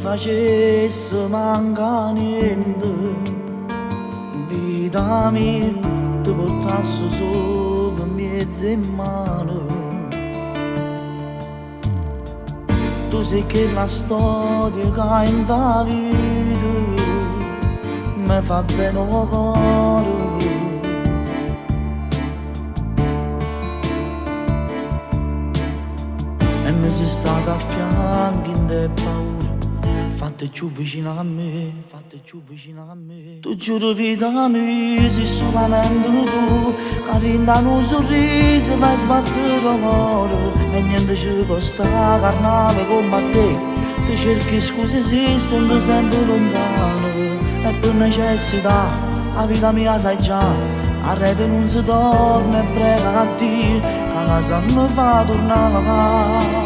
facesse manca niente, vita mia ti portasse solo mezzo in mano. Tu sei che la storia che in la vita mi fa bene il cuore. E mi sei stata a fianco in te paura, fatte più vicino a me, fatte più vicino a me. Tu giuro vita mia, sei solamente tu, che rindano un sorriso per sbattere l'amore. E niente ci può stare carnale come te, tu cerchi scuse esistono sempre lontano. E per necessità, la vita mia sai già, a rete non si torna e prega a Dio, che la casa mi fa tornare.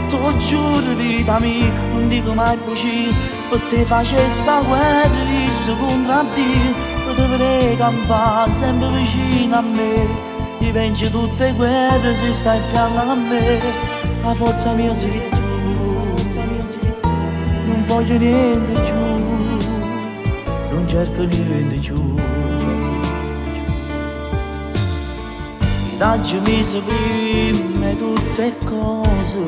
Tu giuro vita mia, non dico mai bugie, per te facessi la guerra, rissi contro Dio, per te vorrei campare sempre vicino a me. Ti venci tutte le guerre se stai a fianco a me, la forza mia sei tu, non voglio niente più, non cerco niente più. I taggi mi prima tutte cose,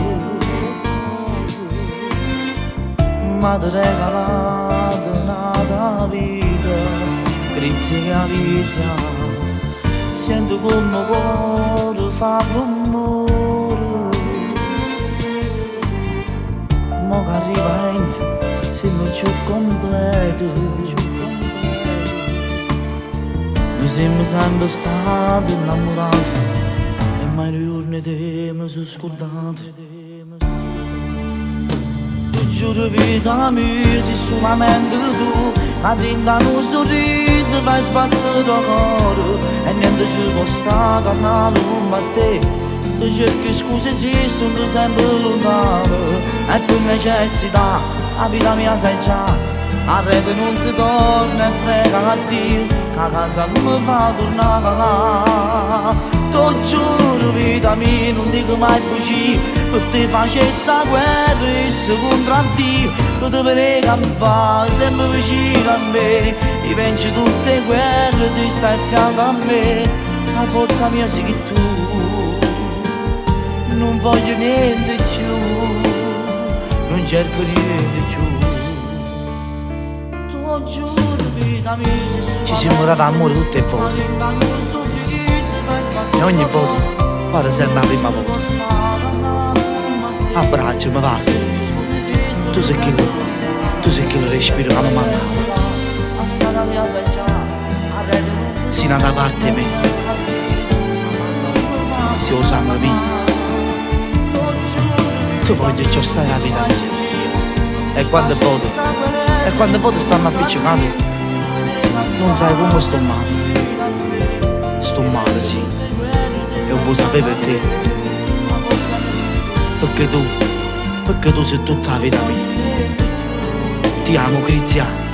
ma ti regalate una vita, grazie a vita. Sento come il cuore fa rumore, mo che arriva Enzo, siamo più completi. Noi siamo sempre stati innamorati, e mai un giorno te mi sono scordato. Tu giuro vita mia, sei solamente tu, che rindano un sorriso per sbattere il cuore. E niente ci può stare carnale come te, ti cerchi scuse esistono sempre lontano. E per necessità, la vita mia sai già, a rete non si torna e prega a Dio, che la casa mi fa tornare. Tu giuro vita mia, non dico mai bugie, per te facessi la guerra e se contro Dio, tu dovrei campare sempre vicino a me. Ti venci tutte le guerre se stai a fianco a me, la forza mia sei tu, non voglio niente più, non cerco niente più. Tu giuro vita mia, ci siamo dati amore tutte le volte, e ogni volta pare sempre la prima volta. Abbracciami Vasi, tu sei quello respiro che mi manca. Si nata parte mia, si lo sangue mio, tu voglio che stai la vita mia. E quando volte stanno appiccicati, non sai come sto male sì, e non vuoi sapere perché, perché tu sei tutta la vita mia. Ti amo Cristiano.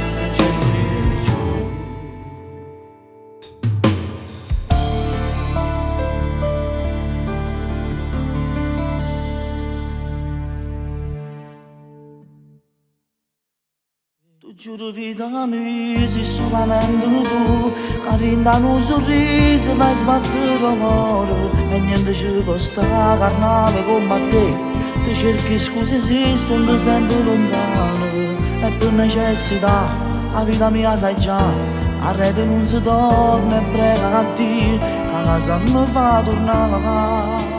Tu giuro vita mia, sei solamente tu, che rindano un sorriso per sbattere l'amore. E niente ci può stare carnale come te, tu cerchi scuse esistono sempre lontano. E per necessità, la vita mia sai già, a rete non si torna e prega a Dio, che la casa mi fa tornare.